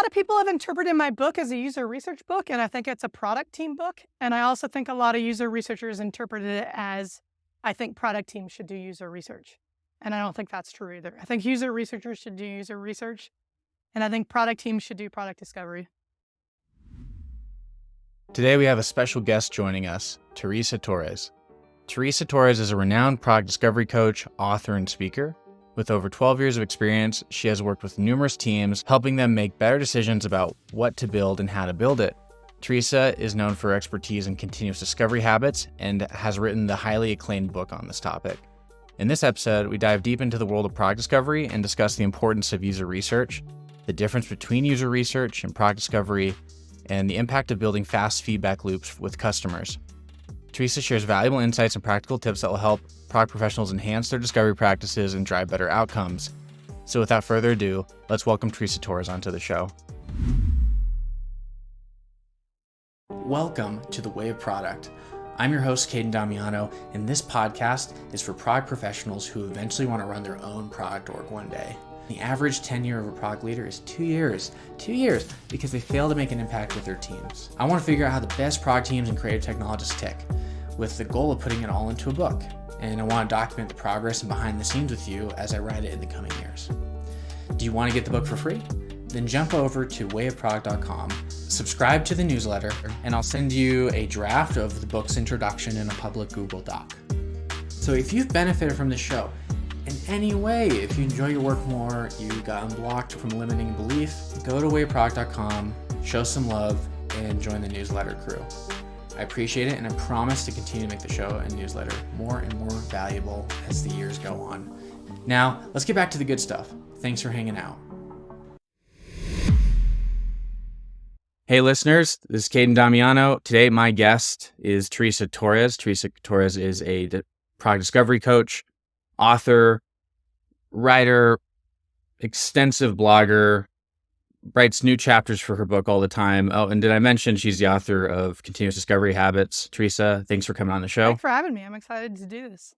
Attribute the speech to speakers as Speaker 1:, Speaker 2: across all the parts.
Speaker 1: lot of people have interpreted my book as a user research book, and I think it's a product team book. And I also think a lot of user researchers interpreted it as, I think product teams should do user research. And I don't think that's true either. I think user researchers should do user research, and I think product teams should do product discovery.
Speaker 2: Today we have a special guest joining us, Teresa Torres. Teresa Torres is a renowned product discovery coach, author, and speaker. With over 12 years of experience, she has worked with numerous teams, helping them make better decisions about what to build and how to build it. Teresa is known for her expertise in continuous discovery habits and has written the highly acclaimed book on this topic. In this episode, we dive deep into the world of product discovery and discuss the importance of user research, the difference between user research and product discovery, and the impact of building fast feedback loops with customers. Teresa shares valuable insights and practical tips that will help product professionals enhance their discovery practices and drive better outcomes. So without further ado, let's welcome Teresa Torres onto the show. Welcome to The Way of Product. I'm your host, Caden Damiano, and this podcast is for product professionals who eventually want to run their own product org one day. The average tenure of a product leader is 2 years, because they fail to make an impact with their teams. I want to figure out how the best product teams and creative technologists tick, with the goal of putting it all into a book. And I want to document the progress and behind the scenes with you as I write it in the coming years. Do you want to get the book for free? Then jump over to wayofproduct.com, subscribe to the newsletter, and I'll send you a draft of the book's introduction in a public Google Doc. So if you've benefited from this show in any way, if you enjoy your work more, you got unblocked from limiting belief, go to wayofproduct.com, show some love, and join the newsletter crew. I appreciate it, and I promise to continue to make the show and newsletter more and more valuable as the years go on. Now, let's get back to the good stuff. Thanks for hanging out. Hey listeners, this is Caden Damiano. Today my guest is Teresa Torres. Teresa Torres is a product discovery coach, author, writer, extensive blogger, writes new chapters for her book all the time. Oh, and did I mention she's the author of Continuous Discovery Habits? Teresa, thanks for coming on the show.
Speaker 1: Thanks for having me. I'm excited to do this.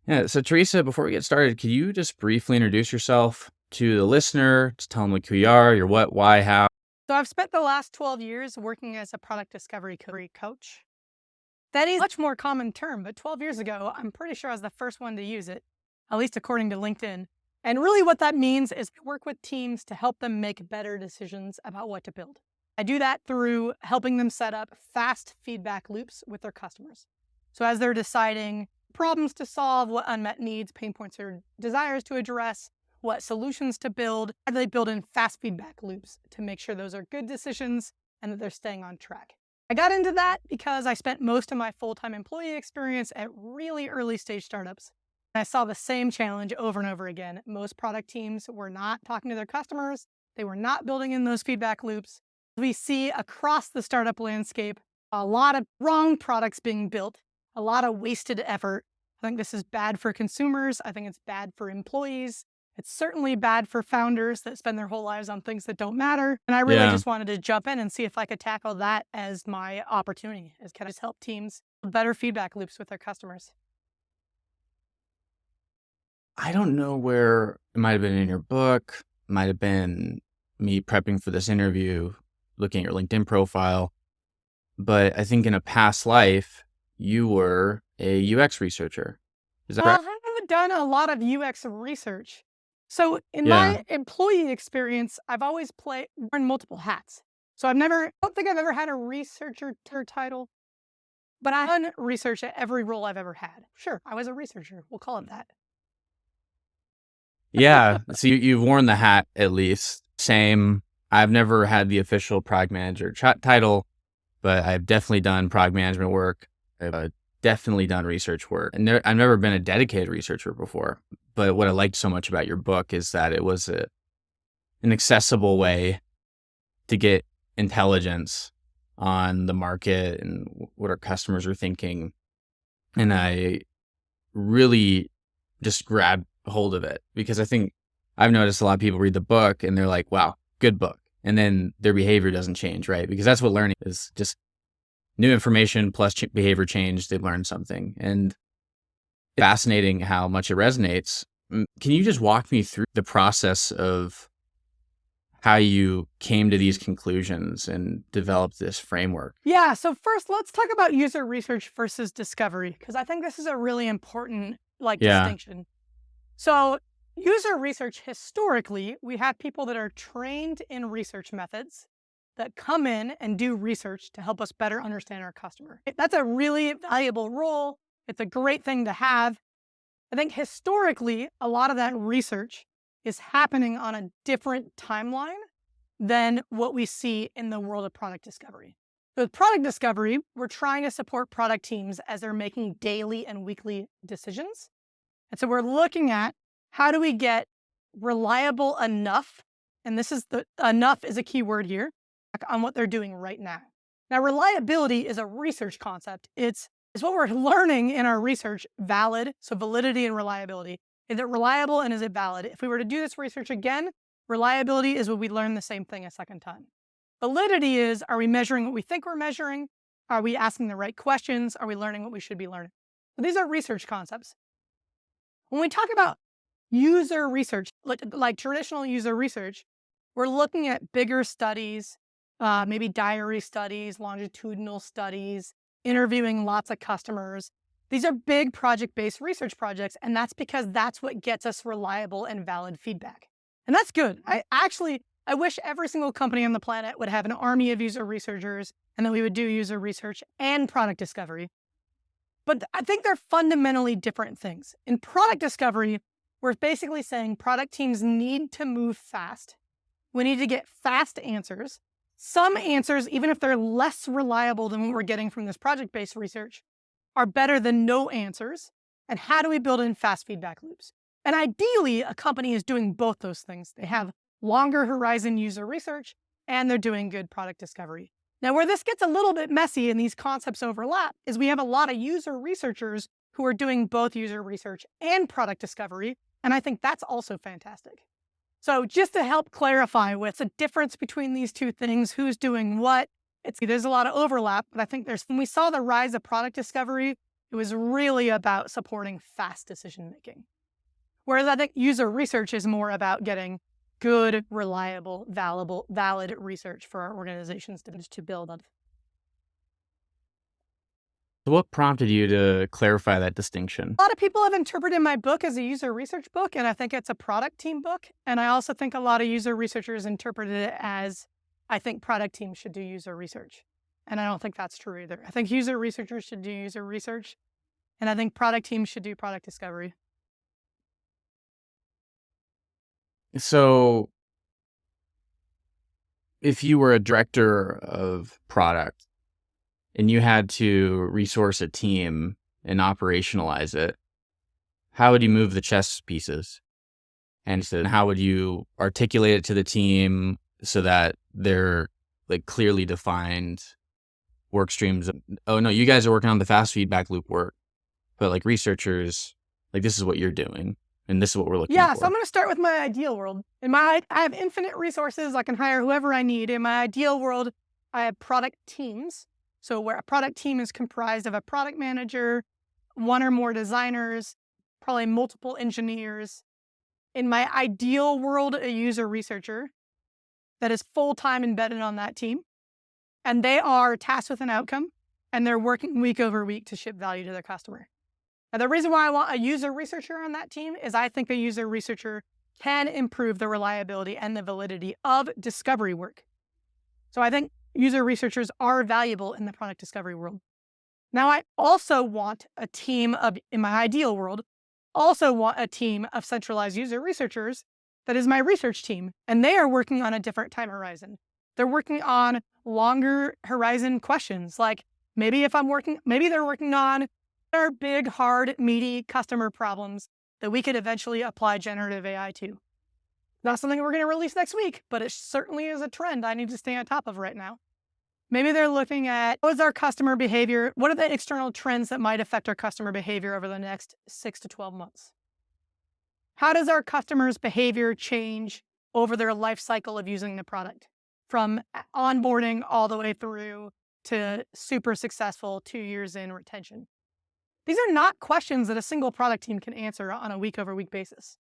Speaker 2: Yeah, so Teresa, before we get started, could you just briefly introduce yourself to the listener? Just tell them like who you are, your what, why, how.
Speaker 1: So I've spent the last 12 years working as a product discovery coach. That is a much more common term, but 12 years ago, I'm pretty sure I was the first one to use it, at least according to LinkedIn. And really what that means is I work with teams to help them make better decisions about what to build. I do that through helping them set up fast feedback loops with their customers. So as they're deciding problems to solve, what unmet needs, pain points, or desires to address, what solutions to build, how do they build in fast feedback loops to make sure those are good decisions and that they're staying on track. I got into that because I spent most of my full-time employee experience at really early stage startups. I saw the same challenge over and over again. Most product teams were not talking to their customers. They were not building in those feedback loops. We see across the startup landscape a lot of wrong products being built, a lot of wasted effort. I think this is bad for consumers. I think it's bad for employees. It's certainly bad for founders that spend their whole lives on things that don't matter. And I really just wanted to jump in and see if I could tackle that as my opportunity, as can I just help teams build better feedback loops with their customers.
Speaker 2: I don't know where it might have been in your book, might have been me prepping for this interview, looking at your LinkedIn profile, but I think in a past life, you were a UX researcher. Is that correct?
Speaker 1: I haven't done a lot of UX research. So in my employee experience, I've always worn multiple hats. So I don't think I've ever had a researcher title, but I've done research at every role I've ever had. Sure, I was a researcher. We'll call it that.
Speaker 2: Yeah. So you've worn the hat at least. Same. I've never had the official product manager title, but I've definitely done product management work. I've definitely done research work. And I've never been a dedicated researcher before. But what I liked so much about your book is that it was an accessible way to get intelligence on the market and what our customers are thinking. And I really just grabbed hold of it because I think I've noticed a lot of people read the book and they're like, wow, good book. And then their behavior doesn't change, right? Because that's what learning is, just new information plus behavior change. They've learned something. And it's fascinating how much it resonates. Can you just walk me through the process of how you came to these conclusions and developed this framework.
Speaker 1: Yeah, so first let's talk about user research versus discovery, because I think this is a really important
Speaker 2: Yeah.
Speaker 1: distinction. So user research, historically, we have people that are trained in research methods that come in and do research to help us better understand our customer. That's a really valuable role. It's a great thing to have. I think historically, a lot of that research is happening on a different timeline than what we see in the world of product discovery. So with product discovery, we're trying to support product teams as they're making daily and weekly decisions. And so we're looking at how do we get reliable enough, and this is the enough is a key word here, on what they're doing right now. Now, reliability is a research concept. It's what we're learning in our research, valid, so validity and reliability. Is it reliable and is it valid? If we were to do this research again, reliability is when we learn the same thing a second time. Validity is, are we measuring what we think we're measuring? Are we asking the right questions? Are we learning what we should be learning? So these are research concepts. When we talk about user research, like traditional user research, we're looking at bigger studies, maybe diary studies, longitudinal studies, interviewing lots of customers. These are big project-based research projects, and that's because that's what gets us reliable and valid feedback. And that's good. I wish every single company on the planet would have an army of user researchers and that we would do user research and product discovery. But I think they're fundamentally different things. In product discovery, we're basically saying product teams need to move fast. We need to get fast answers. Some answers, even if they're less reliable than what we're getting from this project-based research, are better than no answers. And how do we build in fast feedback loops? And ideally, a company is doing both those things. They have longer horizon user research, and they're doing good product discovery. Now, where this gets a little bit messy and these concepts overlap is we have a lot of user researchers who are doing both user research and product discovery, and I think that's also fantastic. So just to help clarify what's the difference between these two things, who's doing what, there's a lot of overlap, but I think when we saw the rise of product discovery, it was really about supporting fast decision making. Whereas I think user research is more about getting good, reliable, valid research for our organizations to build on.
Speaker 2: So what prompted you to clarify that distinction?
Speaker 1: A lot of people have interpreted my book as a user research book, and I think it's a product team book. And I also think a lot of user researchers interpreted it as, I think product teams should do user research. And I don't think that's true either. I think user researchers should do user research, and I think product teams should do product discovery.
Speaker 2: So if you were a director of product and you had to resource a team and operationalize it, how would you move the chess pieces? And so how would you articulate it to the team so that they're like clearly defined work streams? Oh no, you guys are working on the fast feedback loop work, but like researchers, like this is what you're doing and this is what we're looking
Speaker 1: Yeah,
Speaker 2: for.
Speaker 1: so I'm going to start with my ideal world. I have infinite resources. I can hire whoever I need. In my ideal world, I have product teams. So where a product team is comprised of a product manager, one or more designers, probably multiple engineers. In my ideal world, a user researcher that is full-time embedded on that team. And they are tasked with an outcome, and they're working week over week to ship value to their customer. Now, the reason why I want a user researcher on that team is I think a user researcher can improve the reliability and the validity of discovery work. So I think user researchers are valuable in the product discovery world. Now, I also want a team in my ideal world, also want a team of centralized user researchers that is my research team, and they are working on a different time horizon. They're working on longer horizon questions, like maybe they're working on our big, hard, meaty customer problems that we could eventually apply generative AI to. Not something we're going to release next week, but it certainly is a trend I need to stay on top of right now. Maybe they're looking at what is our customer behavior? What are the external trends that might affect our customer behavior over the next 6 to 12 months? How does our customers' behavior change over their life cycle of using the product? From onboarding all the way through to super successful 2 years in retention. These are not questions that a single product team can answer on a week over week basis,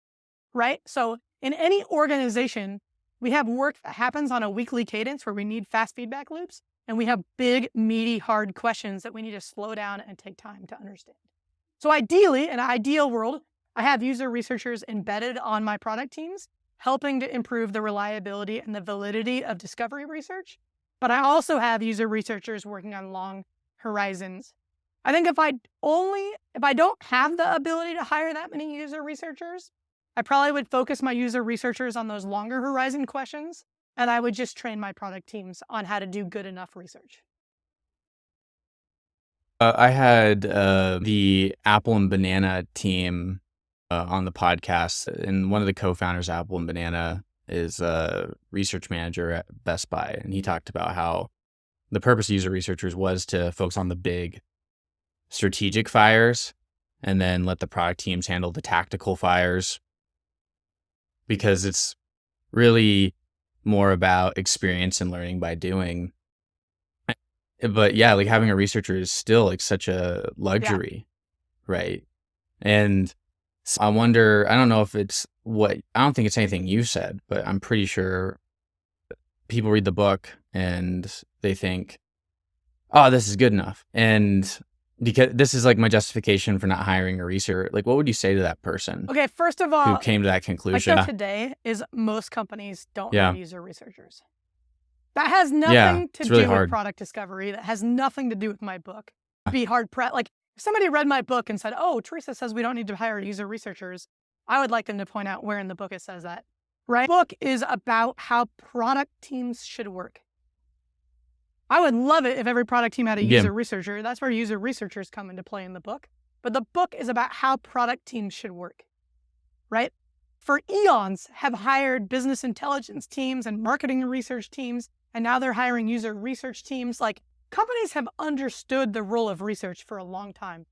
Speaker 1: right? So in any organization, We have work that happens on a weekly cadence where we need fast feedback loops, and we have big, meaty, hard questions that we need to slow down and take time to understand. So ideally, in an ideal world, I have user researchers embedded on my product teams, helping to improve the reliability and the validity of discovery research. But I also have user researchers working on long horizons. I think if I don't have the ability to hire that many user researchers, I probably would focus my user researchers on those longer horizon questions, and I would just train my product teams on how to do good enough research.
Speaker 2: I had the Apple and Banana team on the podcast, and one of the co-founders of Apple and Banana is a research manager at Best Buy, and he talked about how the purpose of user researchers was to focus on the big strategic fires and then let the product teams handle the tactical fires, because it's really more about experience and learning by doing. But yeah, like having a researcher is still like such a luxury, right? And I wonder, I don't know if I don't think it's anything you said, but I'm pretty sure people read the book and they think, oh, this is good enough. And because this is like my justification for not hiring a researcher, like what would you say to that person
Speaker 1: Okay, first of
Speaker 2: who
Speaker 1: all,
Speaker 2: came to that
Speaker 1: my
Speaker 2: conclusion?
Speaker 1: show today is most companies don't
Speaker 2: Yeah.
Speaker 1: have user researchers. That has
Speaker 2: Yeah,
Speaker 1: nothing to
Speaker 2: it's really
Speaker 1: do with
Speaker 2: hard.
Speaker 1: product discovery. That has nothing to do with my book. Be hard press. Like if somebody read my book and said, "Oh, Teresa says we don't need to hire user researchers," I would like them to point out where in the book it says that. Right? The book is about how product teams should work. I would love it if every product team had a
Speaker 2: Yeah.
Speaker 1: user researcher. That's where user researchers come into play in the book. But the book is about how product teams should work. Right? For eons have hired business intelligence teams and marketing and research teams, and now they're hiring user research teams. Like companies have understood the role of research for a long time.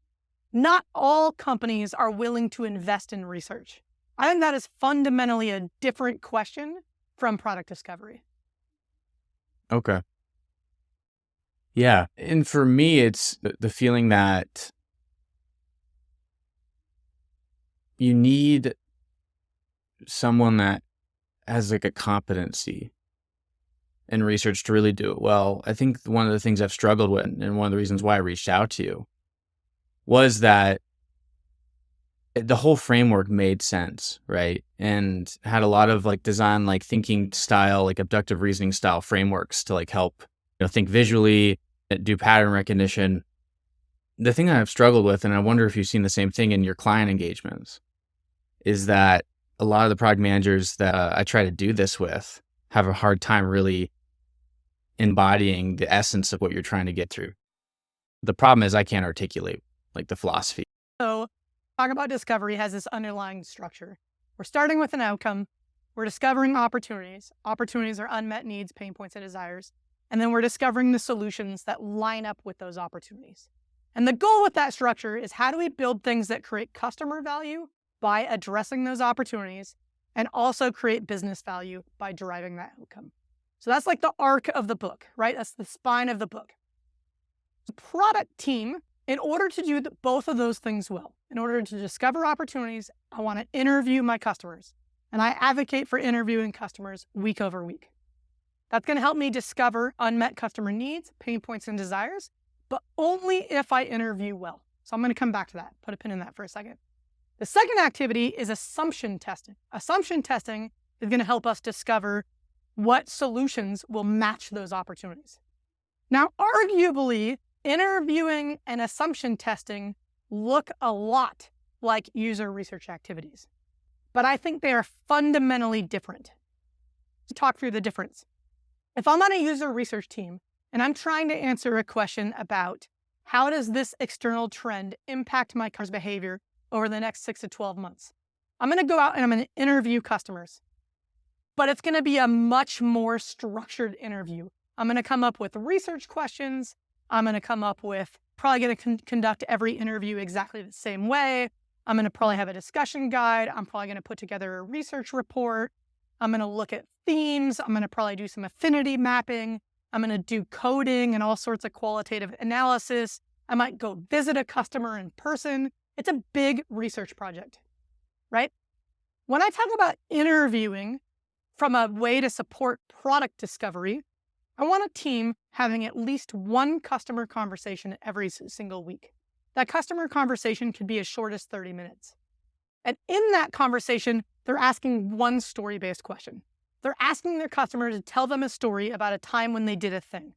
Speaker 1: Not all companies are willing to invest in research. I think that is fundamentally a different question from product discovery.
Speaker 2: Okay. Yeah. And for me, it's the feeling that you need someone that has like a competency in research to really do it well. I think one of the things I've struggled with, and one of the reasons why I reached out to you, was that the whole framework made sense, right? And had a lot of like design, like thinking style, like abductive reasoning style frameworks to like help, think visually, do pattern recognition. The thing that I've struggled with, and I wonder if you've seen the same thing in your client engagements, is that a lot of the product managers that I try to do this with have a hard time really embodying the essence of what you're trying to get through. The problem is I can't articulate like the philosophy.
Speaker 1: So, talk about discovery has this underlying structure. We're starting with an outcome. We're discovering opportunities. Opportunities are unmet needs, pain points, and desires. And then we're discovering the solutions that line up with those opportunities. And the goal with that structure is how do we build things that create customer value by addressing those opportunities and also create business value by deriving that outcome. So that's like the arc of the book, right? That's the spine of the book. The product team, in order to do both of those things well, in order to discover opportunities, I want to interview my customers. And I advocate for interviewing customers week over week. That's going to help me discover unmet customer needs, pain points, and desires, but only if I interview well. So I'm going to come back to that. Put a pin in that for a second. The second activity is assumption testing. Assumption testing is going to help us discover what solutions will match those opportunities. Now, arguably, interviewing and assumption testing look a lot like user research activities, but I think they are fundamentally different. To talk through the difference. If I'm on a user research team and I'm trying to answer a question about how does this external trend impact my customer's behavior over the next 6 to 12 months, I'm going to go out and I'm going to interview customers, but it's going to be a much more structured interview. I'm going to come up with research questions. I'm going to come up with, probably going to conduct every interview exactly the same way. I'm going to probably have a discussion guide. I'm probably going to put together a research report. I'm going to look at themes. I'm going to probably do some affinity mapping. I'm going to do coding and all sorts of qualitative analysis. I might go visit a customer in person. It's a big research project, right? When I talk about interviewing, from a way to support product discovery, I want a team having at least one customer conversation every single week. That customer conversation could be as short as 30 minutes. And in that conversation, they're asking one story-based question. They're asking their customer to tell them a story about a time when they did a thing.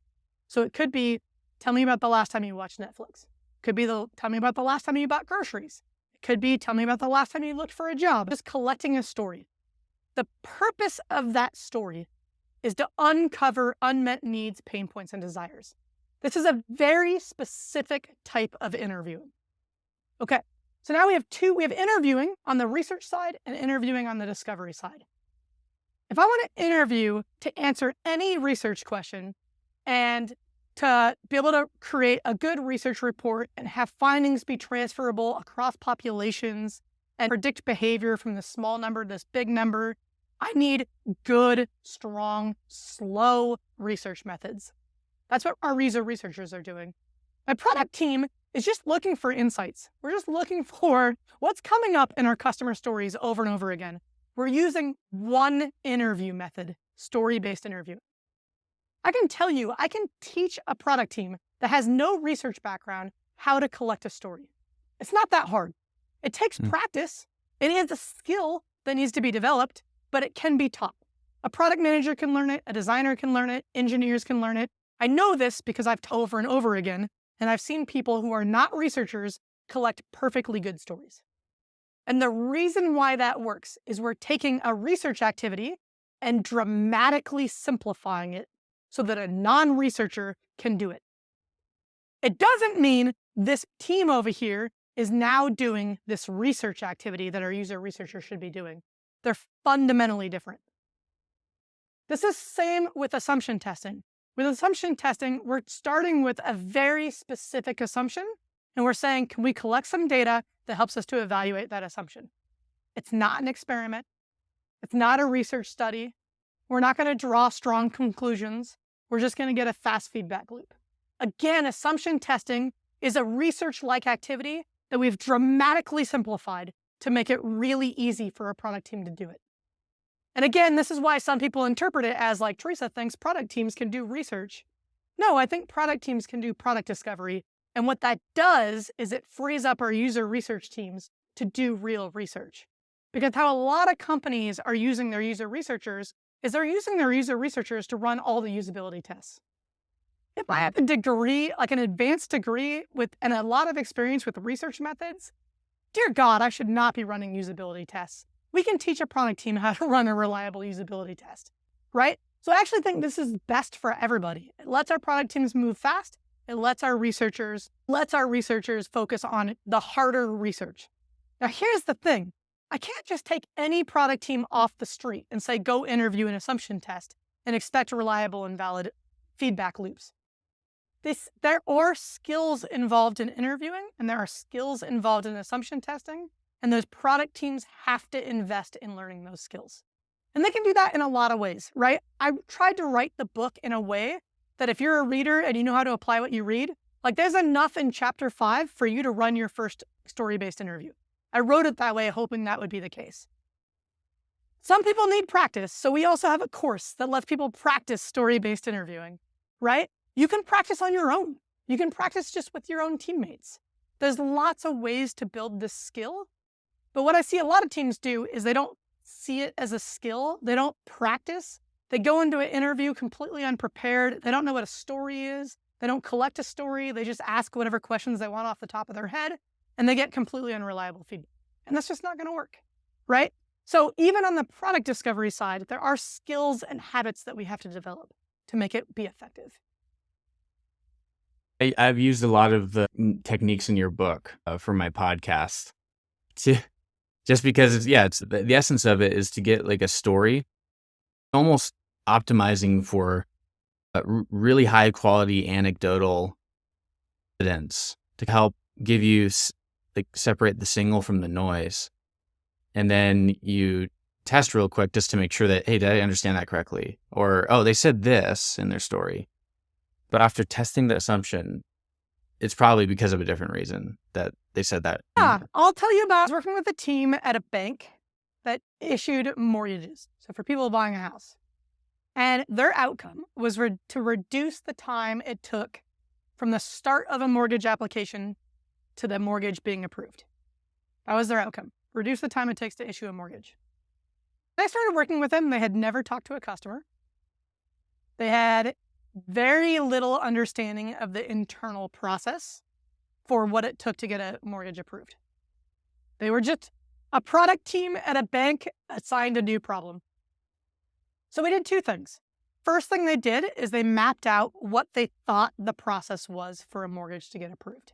Speaker 1: So it could be, tell me about the last time you watched Netflix. It could be, tell me about the last time you bought groceries. It could be, tell me about the last time you looked for a job. Just collecting a story. The purpose of that story is to uncover unmet needs, pain points, and desires. This is a very specific type of interview. Okay, so now we have interviewing on the research side and interviewing on the discovery side. If I want to interview to answer any research question and to be able to create a good research report and have findings be transferable across populations and predict behavior from this small number to this big number, I need good, strong, slow research methods. That's what our researchers are doing. My product team is just looking for insights. We're just looking for what's coming up in our customer stories over and over again. We're using one interview method, story-based interview. I can tell you, I can teach a product team that has no research background how to collect a story. It's not that hard. It takes practice. It is a skill that needs to be developed, but it can be taught. A product manager can learn it. A designer can learn it. Engineers can learn it. I know this because I've told over and over again, and I've seen people who are not researchers collect perfectly good stories. And the reason why that works is we're taking a research activity and dramatically simplifying it so that a non-researcher can do it. It doesn't mean this team over here is now doing this research activity that our user researcher should be doing. They're fundamentally different. This is same with assumption testing. With assumption testing, we're starting with a very specific assumption, and we're saying, can we collect some data that helps us to evaluate that assumption? It's not an experiment. It's not a research study. We're not going to draw strong conclusions. We're just going to get a fast feedback loop. Again, assumption testing is a research-like activity that we've dramatically simplified to make it really easy for a product team to do it. And again, this is why some people interpret it as like Teresa thinks product teams can do research. No, I think product teams can do product discovery. And what that does is it frees up our user research teams to do real research. Because how a lot of companies are using their user researchers is they're using their user researchers to run all the usability tests. If I have a degree, like an advanced degree and a lot of experience with research methods, dear God, I should not be running usability tests. We can teach a product team how to run a reliable usability test, right? So I actually think this is best for everybody. It lets our product teams move fast. It lets our researchers focus on the harder research. Now, here's the thing. I can't just take any product team off the street and say, go interview an assumption test and expect reliable and valid feedback loops. There are skills involved in interviewing, and there are skills involved in assumption testing, and those product teams have to invest in learning those skills. And they can do that in a lot of ways, right? I tried to write the book in a way that if you're a reader and you know how to apply what you read, like there's enough in chapter 5 for you to run your first story-based interview. I wrote it that way, hoping that would be the case. Some people need practice, so we also have a course that lets people practice story-based interviewing, right? You can practice on your own. You can practice just with your own teammates. There's lots of ways to build this skill, but what I see a lot of teams do is they don't see it as a skill. They don't practice. They go into an interview completely unprepared. They don't know what a story is. They don't collect a story. They just ask whatever questions they want off the top of their head, and they get completely unreliable feedback. And that's just not going to work, right? So even on the product discovery side, there are skills and habits that we have to develop to make it be effective.
Speaker 3: I've used a lot of the techniques in your book for my podcast. Just because it's the essence of it is to get like a story, almost optimizing for really high quality anecdotal evidence to help give you like separate the signal from the noise. And then you test real quick just to make sure that, hey, did I understand that correctly? Or, oh, they said this in their story. But after testing the assumption, it's probably because of a different reason that they said that.
Speaker 1: Yeah, I'll tell you about, I was working with a team at a bank, that issued mortgages. So for people buying a house. And their outcome was to reduce the time it took from the start of a mortgage application to the mortgage being approved. That was their outcome. Reduce the time it takes to issue a mortgage. I started working with them. They had never talked to a customer. They had very little understanding of the internal process for what it took to get a mortgage approved. They were just a product team at a bank assigned a new problem. So we did two things. First thing they did is they mapped out what they thought the process was for a mortgage to get approved.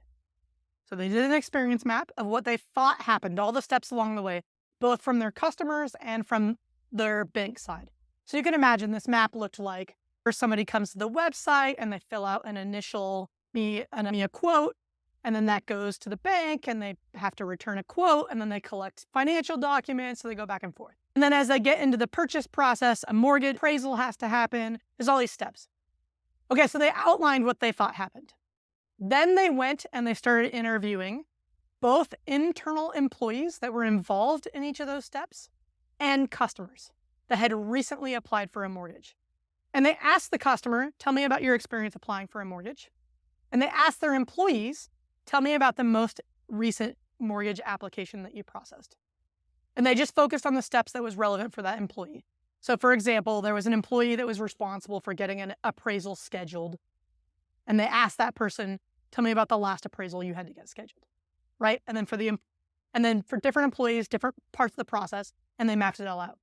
Speaker 1: So they did an experience map of what they thought happened, all the steps along the way, both from their customers and from their bank side. So you can imagine this map looked like first somebody comes to the website and they fill out an initial me a quote, and then that goes to the bank and they have to return a quote, and then they collect financial documents, so they go back and forth. And then as they get into the purchase process, a mortgage appraisal has to happen. There's all these steps. Okay, so they outlined what they thought happened. Then they went and they started interviewing both internal employees that were involved in each of those steps and customers that had recently applied for a mortgage. And they asked the customer, tell me about your experience applying for a mortgage. And they asked their employees, tell me about the most recent mortgage application that you processed. And they just focused on the steps that was relevant for that employee. So for example, there was an employee that was responsible for getting an appraisal scheduled. And they asked that person, tell me about the last appraisal you had to get scheduled, right? And then for different employees, different parts of the process, and they mapped it all out.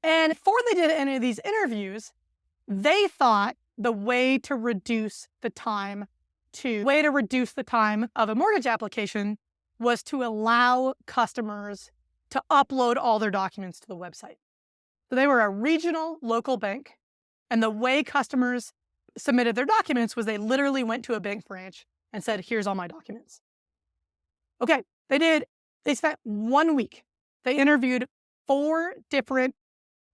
Speaker 1: And before they did any of these interviews, they thought the way to reduce the time of a mortgage application was to allow customers to upload all their documents to the website. So they were a regional local bank, and the way customers submitted their documents was they literally went to a bank branch and said, here's all my documents. Okay, they spent 1 week. They interviewed 4 different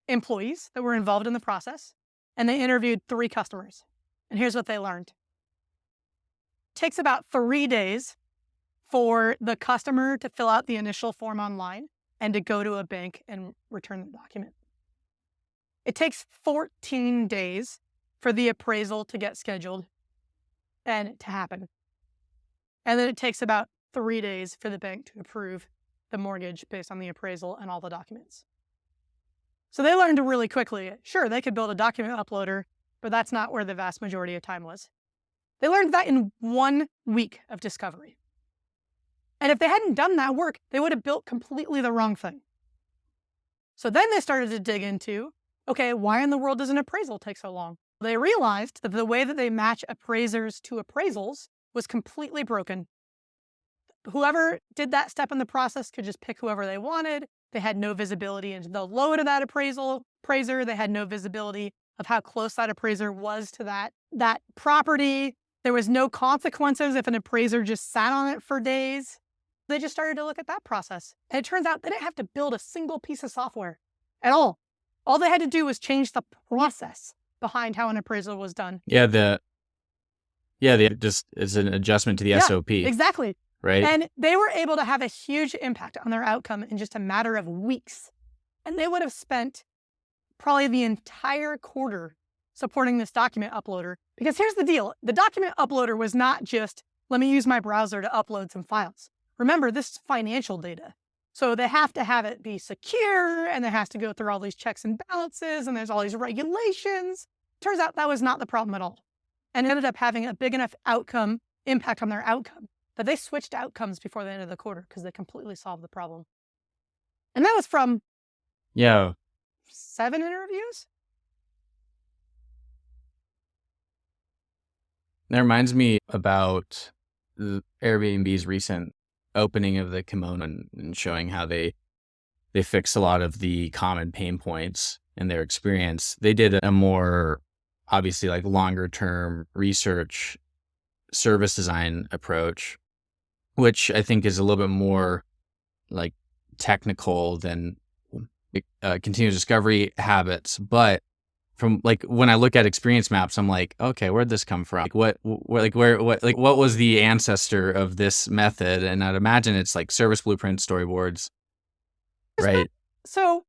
Speaker 1: employees that were involved in the process, and they interviewed 3 customers. And here's what they learned. It takes about 3 days for the customer to fill out the initial form online and to go to a bank and return the document. It takes 14 days for the appraisal to get scheduled and to happen. And then it takes about 3 days for the bank to approve the mortgage based on the appraisal and all the documents. So they learned really quickly, sure, they could build a document uploader, but that's not where the vast majority of time was. They learned that in 1 week of discovery. And if they hadn't done that work, they would have built completely the wrong thing. So then they started to dig into, okay, why in the world does an appraisal take so long? They realized that the way that they match appraisers to appraisals was completely broken. Whoever did that step in the process could just pick whoever they wanted. They had no visibility into the load of that appraiser. They had no visibility of how close that appraiser was to that property. There was no consequences if an appraiser just sat on it for days. They just started to look at that process. And it turns out they didn't have to build a single piece of software at all. All they had to do was change the process behind how an appraisal was done.
Speaker 3: Just it's an adjustment to the SOP.
Speaker 1: Exactly.
Speaker 3: Right.
Speaker 1: And they were able to have a huge impact on their outcome in just a matter of weeks. And they would have spent probably the entire quarter supporting this document uploader. Because here's the deal. The document uploader was not just, let me use my browser to upload some files. Remember, this is financial data. So they have to have it be secure, and it has to go through all these checks and balances, and there's all these regulations. Turns out that was not the problem at all. And ended up having a big enough impact on their outcome that they switched outcomes before the end of the quarter because they completely solved the problem. And that was from 7 interviews.
Speaker 3: That reminds me about Airbnb's recent opening of the kimono and showing how they fixed a lot of the common pain points in their experience. They did a more obviously like longer term research service design approach, which I think is a little bit more like technical than continuous discovery habits. But from like when I look at experience maps, I'm like, okay, where'd this come from? What was the ancestor of this method? And I'd imagine it's like service blueprints, storyboards, Right.
Speaker 1: So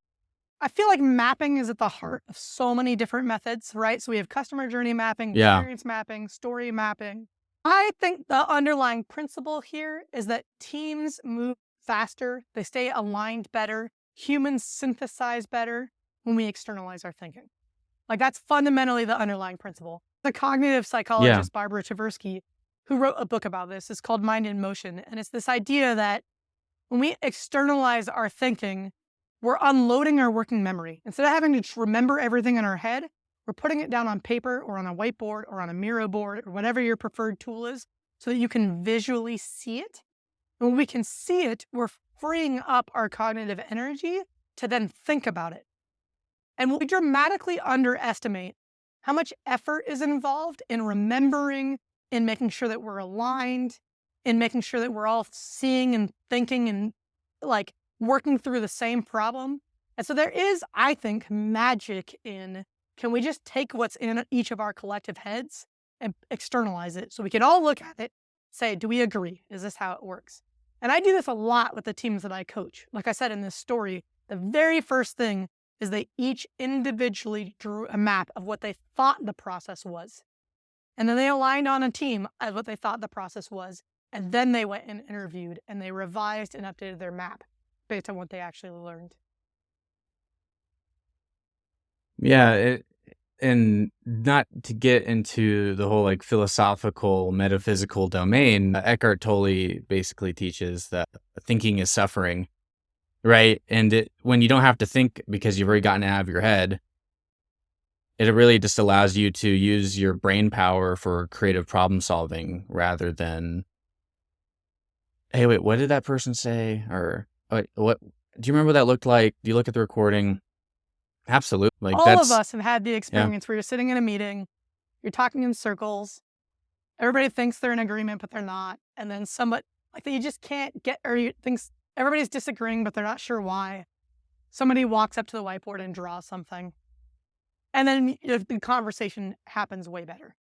Speaker 1: I feel like mapping is at the heart of so many different methods, right? So we have customer journey mapping,
Speaker 3: Yeah.
Speaker 1: experience mapping, story mapping. I think the underlying principle here is that teams move faster, they stay aligned better, humans synthesize better when we externalize our thinking. Like that's fundamentally the underlying principle. The cognitive
Speaker 3: Yeah.
Speaker 1: psychologist Barbara Tversky, who wrote a book about this, is called Mind in Motion. And it's this idea that when we externalize our thinking, we're unloading our working memory. Instead of having to just remember everything in our head, we're putting it down on paper or on a whiteboard or on a Miro board or whatever your preferred tool is so that you can visually see it. And when we can see it, we're freeing up our cognitive energy to then think about it. And we dramatically underestimate how much effort is involved in remembering, in making sure that we're aligned, in making sure that we're all seeing and thinking and like working through the same problem. And so there is, I think, magic in, can we just take what's in each of our collective heads and externalize it so we can all look at it, say, do we agree? Is this how it works? And I do this a lot with the teams that I coach. Like I said in this story, the very first thing is they each individually drew a map of what they thought the process was. And then they aligned on a team as what they thought the process was. And then they went and interviewed and they revised and updated their map based on what they actually learned.
Speaker 3: Yeah. And not to get into the whole like philosophical, metaphysical domain, Eckhart Tolle basically teaches that thinking is suffering, right? And when you don't have to think because you've already gotten it out of your head, it really just allows you to use your brain power for creative problem solving rather than, hey, wait, what did that person say? Or what do you remember what that looked like? Do you look at the recording? Absolutely. Like
Speaker 1: All of
Speaker 3: that's,
Speaker 1: us have had the
Speaker 3: yeah.
Speaker 1: experience where you're sitting in a meeting, you're talking in circles, everybody thinks they're in agreement, but they're not. And then somebody, like you just can't get, or you thinks everybody's disagreeing, but they're not sure why. Somebody walks up to the whiteboard and draws something. And then the conversation happens way better.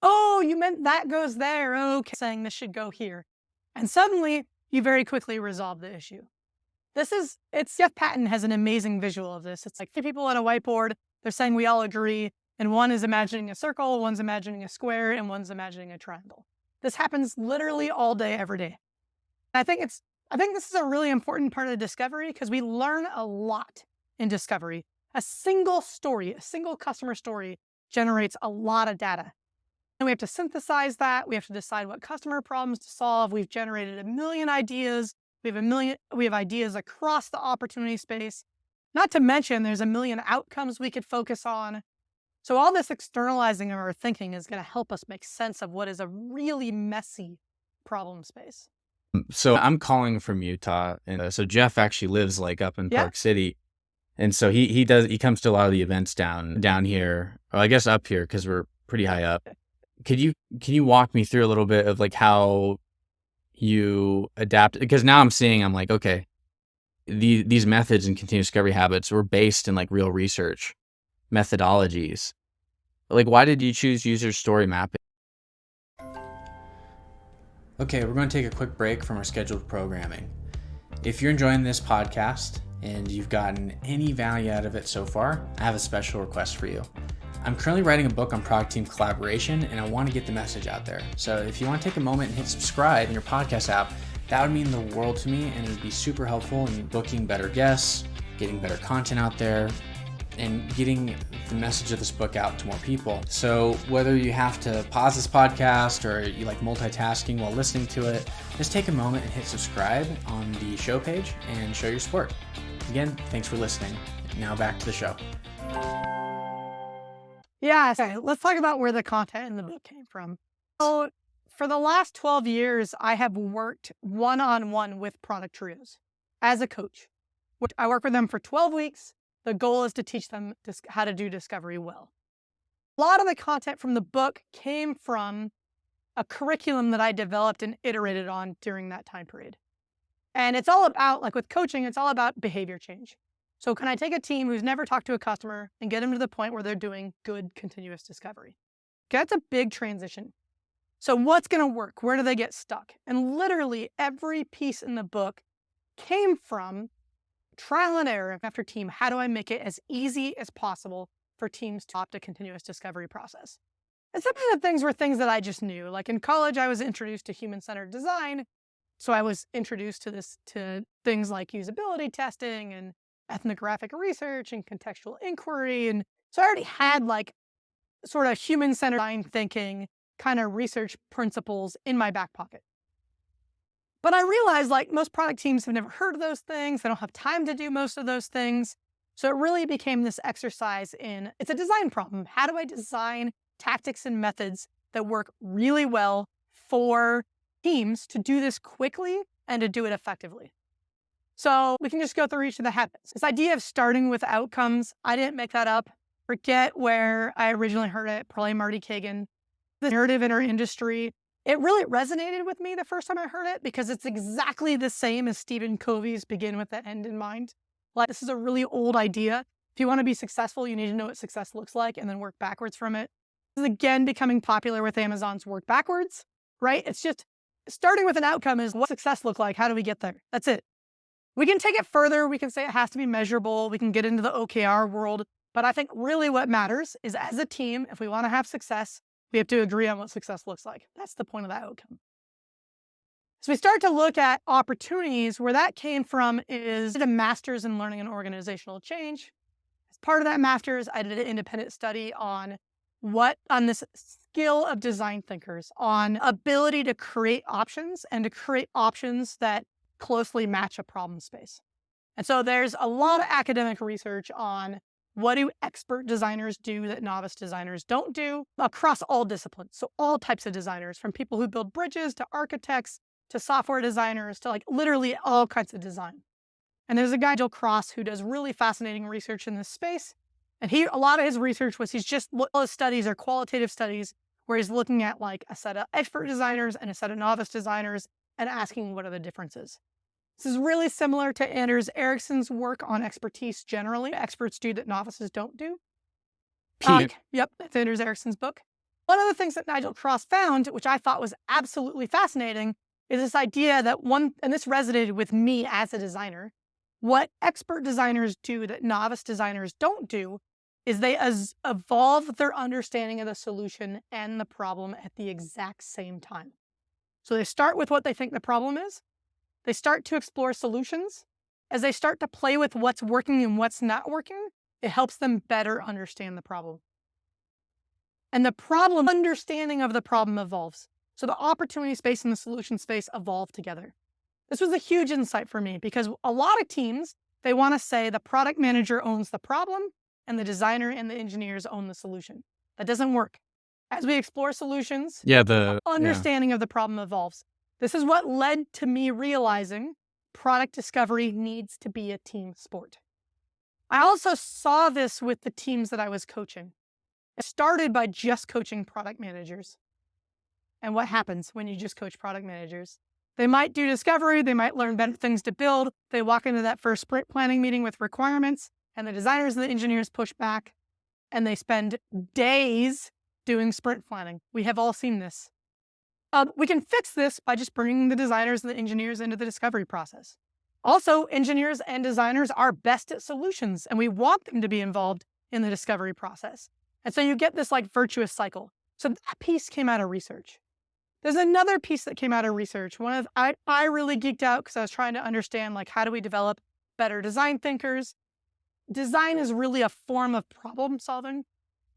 Speaker 1: Oh, you meant that goes there. Okay, saying this should go here. And suddenly you very quickly resolve the issue. Jeff Patton has an amazing visual of this. It's like 3 people on a whiteboard. They're saying we all agree. And one is imagining a circle, one's imagining a square, and one's imagining a triangle. This happens literally all day, every day. I think this is a really important part of discovery because we learn a lot in discovery. A single story, a single customer story generates a lot of data. And we have to synthesize that. We have to decide what customer problems to solve. We've generated a million ideas. We have ideas across the opportunity space. Not to mention there's a million outcomes we could focus on. So all this externalizing of our thinking is going to help us make sense of what is a really messy problem space.
Speaker 3: So I'm calling from Utah, and so Jeff actually lives like up in
Speaker 1: Yeah.
Speaker 3: Park City, and so he comes to a lot of the events down here, or I guess up here because we're pretty high up. Can you walk me through a little bit of like how you adapt? Because now I'm like, okay, these methods and continuous discovery habits were based in like real research methodologies. Like, why did you choose user story mapping?
Speaker 2: Okay, we're going to take a quick break from our scheduled programming. If you're enjoying this podcast and you've gotten any value out of it so far, I have a special request for you. I'm currently writing a book on product team collaboration, and I want to get the message out there. So if you want to take a moment and hit subscribe in your podcast app, that would mean the world to me, and it would be super helpful in booking better guests, getting better content out there, and getting the message of this book out to more people. So whether you have to pause this podcast or you like multitasking while listening to it, just take a moment and hit subscribe on the show page and show your support. Again, thanks for listening. Now back to the show.
Speaker 1: Yeah, okay, let's talk about where the content in the book came from. So for the last 12 years, I have worked one-on-one with product trios as a coach. I work with them for 12 weeks. The goal is to teach them how to do discovery well. A lot of the content from the book came from a curriculum that I developed and iterated on during that time period. And it's all about, like with coaching, it's all about behavior change. So can I take a team who's never talked to a customer and get them to the point where they're doing good continuous discovery? Okay, that's a big transition. So what's going to work? Where do they get stuck? And literally every piece in the book came from trial and error after team. How do I make it as easy as possible for teams to adopt a continuous discovery process? And some of the things were things that I just knew. Like in college, I was introduced to human-centered design. So I was introduced to things like usability testing and ethnographic research and contextual inquiry. And so I already had like sort of human-centered design thinking kind of research principles in my back pocket. But I realized like most product teams have never heard of those things. They don't have time to do most of those things. So it really became this exercise in, it's a design problem. How do I design tactics and methods that work really well for teams to do this quickly and to do it effectively? So we can just go through each of the habits. This idea of starting with outcomes, I didn't make that up. Forget where I originally heard it, probably Marty Kagan. The narrative in our industry, it really resonated with me the first time I heard it because it's exactly the same as Stephen Covey's Begin with the End in Mind. Like, this is a really old idea. If you want to be successful, you need to know what success looks like and then work backwards from it. This is again becoming popular with Amazon's work backwards, right? It's just starting with an outcome is what success look like? How do we get there? That's it. We can take it further. We can say it has to be measurable. We can get into the OKR world. But I think really what matters is as a team, if we want to have success, we have to agree on what success looks like. That's the point of that outcome. So we start to look at opportunities. Where that came from is a master's in learning and organizational change. As part of that master's, I did an independent study on this skill of design thinkers, on ability to create options and to create options that closely match a problem space. And so there's a lot of academic research on what do expert designers do that novice designers don't do across all disciplines. So all types of designers, from people who build bridges to architects to software designers to like literally all kinds of design. And there's a guy, Joel Cross, who does really fascinating research in this space. And a lot of his research was all his studies are qualitative studies where he's looking at like a set of expert designers and a set of novice designers and asking what are the differences. This is really similar to Anders Ericsson's work on expertise generally. Experts do that novices don't do. Yep, that's Anders Ericsson's book. One of the things that Nigel Cross found, which I thought was absolutely fascinating, is this idea that and this resonated with me as a designer, what expert designers do that novice designers don't do is they evolve their understanding of the solution and the problem at the exact same time. So they start with what they think the problem is. They start to explore solutions. As they start to play with what's working and what's not working, it helps them better understand the problem. And the understanding of the problem evolves. So the opportunity space and the solution space evolve together. This was a huge insight for me because a lot of teams, they want to say the product manager owns the problem and the designer and the engineers own the solution. That doesn't work. As we explore solutions, the understanding of the problem evolves. This is what led to me realizing product discovery needs to be a team sport. I also saw this with the teams that I was coaching. It started by just coaching product managers. And what happens when you just coach product managers? They might do discovery, they might learn better things to build. They walk into that first sprint planning meeting with requirements, and the designers and the engineers push back, and they spend days doing sprint planning. We have all seen this. We can fix this by just bringing the designers and the engineers into the discovery process. Also, engineers and designers are best at solutions, and we want them to be involved in the discovery process. And so you get this like virtuous cycle. So that piece came out of research. There's another piece that came out of research. I really geeked out because I was trying to understand like how do we develop better design thinkers. Design is really a form of problem solving.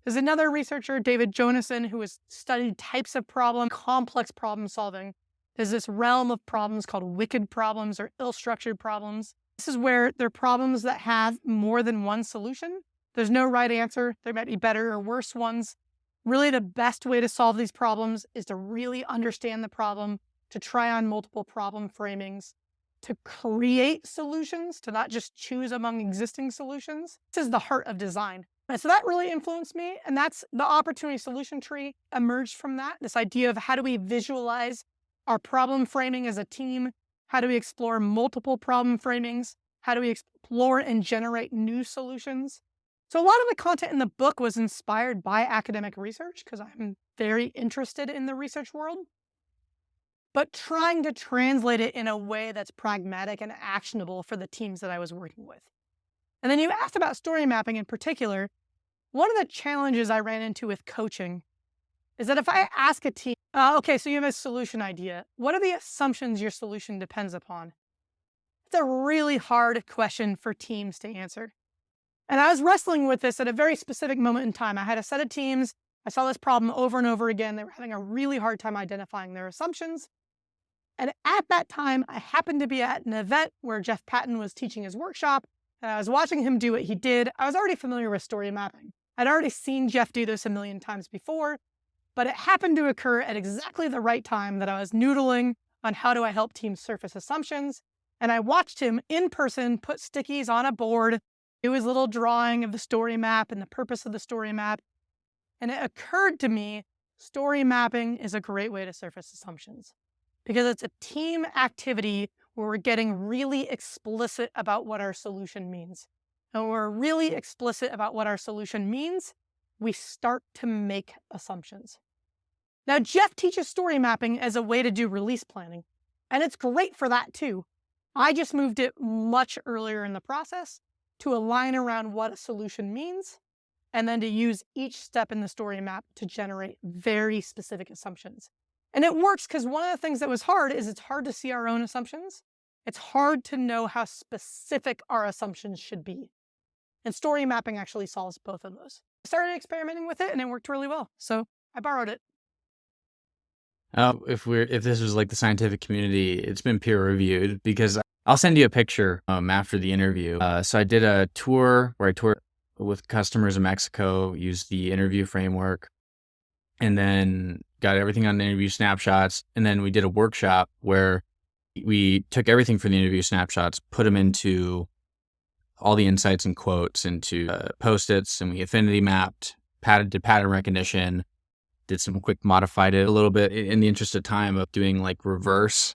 Speaker 1: There's another researcher, David Jonason, who has studied types of complex problem solving. There's this realm of problems called wicked problems or ill-structured problems. This is where they're problems that have more than one solution. There's no right answer. There might be better or worse ones. Really, the best way to solve these problems is to really understand the problem, to try on multiple problem framings, to create solutions, to not just choose among existing solutions. This is the heart of design. And so that really influenced me. And that's the opportunity solution tree emerged from that. This idea of how do we visualize our problem framing as a team? How do we explore multiple problem framings? How do we explore and generate new solutions? So a lot of the content in the book was inspired by academic research because I'm very interested in the research world. but trying to translate it in a way that's pragmatic and actionable for the teams that I was working with. And then you asked about story mapping in particular. One of the challenges I ran into with coaching is that if I ask a team, okay, so you have a solution idea, what are the assumptions your solution depends upon? It's a really hard question for teams to answer. And I was wrestling with this at a very specific moment in time. I had a set of teams. I saw this problem over and over again. They were having a really hard time identifying their assumptions. And at that time, I happened to be at an event where Jeff Patton was teaching his workshop. And I was watching him do what he did. I was already familiar with story mapping. I'd already seen Jeff do this a million times before, but it happened to occur at exactly the right time that I was noodling on how do I help teams surface assumptions. And I watched him in person put stickies on a board, do his little drawing of the story map and the purpose of the story map. And it occurred to me, story mapping is a great way to surface assumptions because it's a team activity where we're getting really explicit about what our solution means. And when we're really explicit about what our solution means, we start to make assumptions. Now, Jeff teaches story mapping as a way to do release planning, and it's great for that too. I just moved it much earlier in the process to align around what a solution means, and then to use each step in the story map to generate very specific assumptions. And it works because one of the things that was hard is it's hard to see our own assumptions. It's hard to know how specific our assumptions should be. And story mapping actually solves both of those. I started experimenting with it and it worked really well. So I borrowed it.
Speaker 3: If this was like the scientific community, it's been peer reviewed because I'll send you a picture after the interview. So I did a tour where I toured with customers in Mexico, used the interview framework, and then got everything on the interview snapshots. And then we did a workshop where we took everything from the interview snapshots, put them into all the insights and quotes into Post-its, and we affinity mapped, did pattern recognition, did some quick modified it a little bit in the interest of time of doing like reverse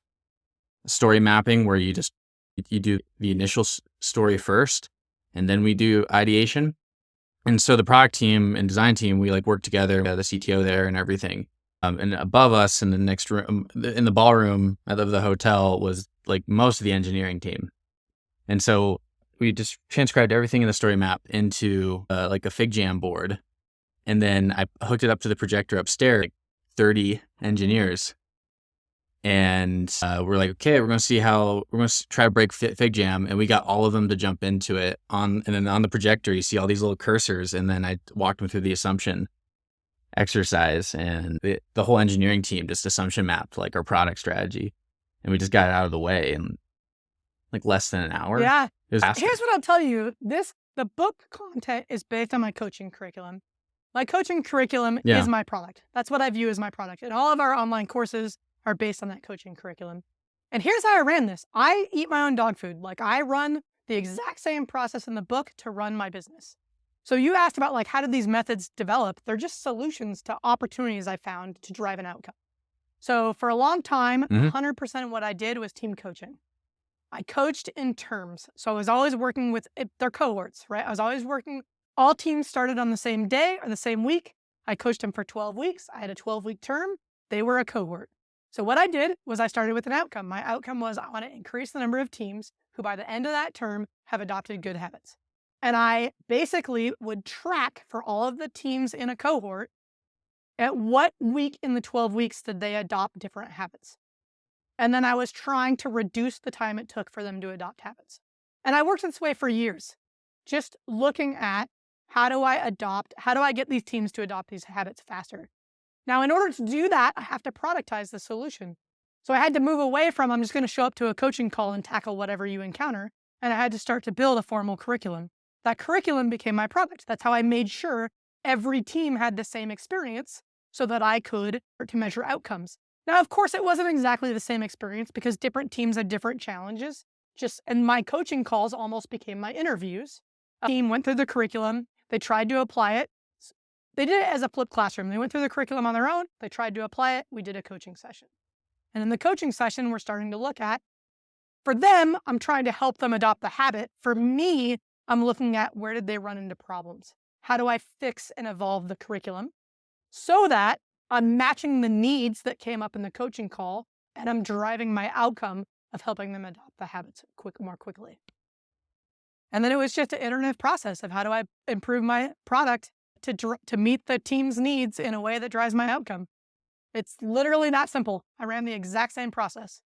Speaker 3: story mapping where you do the initial story first and then we do ideation. And so the product team and design team, we like work together, the CTO there and everything. And above us in the next room, in the ballroom of the hotel was like most of the engineering team. And so we just transcribed everything in the story map into like a FigJam board. And then I hooked it up to the projector upstairs, like 30 engineers. And we're like, okay, we're going to try to break FigJam. And we got all of them to jump into it and then on the projector, you see all these little cursors. And then I walked them through the assumption exercise and the whole engineering team just assumption mapped like our product strategy. And we just got it out of the way in like less than an hour.
Speaker 1: Yeah.
Speaker 3: Here's
Speaker 1: what I'll tell you. The book content is based on my coaching curriculum. My coaching curriculum is my product. That's what I view as my product. And all of our online courses are based on that coaching curriculum. And here's how I ran this. I eat my own dog food. Like I run the exact same process in the book to run my business. So you asked about like, how did these methods develop? They're just solutions to opportunities I found to drive an outcome. So for a long time, 100% of what I did was team coaching. I coached in terms. So I was always working with their cohorts, right? I was always working. All teams started on the same day or the same week. I coached them for 12 weeks. I had a 12-week term. They were a cohort. So what I did was I started with an outcome. My outcome was I want to increase the number of teams who by the end of that term have adopted good habits. And I basically would track for all of the teams in a cohort at what week in the 12 weeks did they adopt different habits. And then I was trying to reduce the time it took for them to adopt habits. And I worked this way for years, just looking at how do I get these teams to adopt these habits faster? Now, in order to do that, I have to productize the solution. So I had to move away from, I'm just going to show up to a coaching call and tackle whatever you encounter. And I had to start to build a formal curriculum. That curriculum became my product. That's how I made sure every team had the same experience so that I could start to measure outcomes. Now, of course, it wasn't exactly the same experience because different teams had different challenges. And my coaching calls almost became my interviews. A team went through the curriculum. They tried to apply it. They did it as a flipped classroom. They went through the curriculum on their own. They tried to apply it. We did a coaching session. And in the coaching session, we're starting to look at, for them, I'm trying to help them adopt the habit. For me, I'm looking at where did they run into problems? How do I fix and evolve the curriculum so that I'm matching the needs that came up in the coaching call and I'm driving my outcome of helping them adopt the habits more quickly. And then it was just an iterative process of how do I improve my product to meet the team's needs in a way that drives my outcome. It's literally that simple. I ran the exact same process.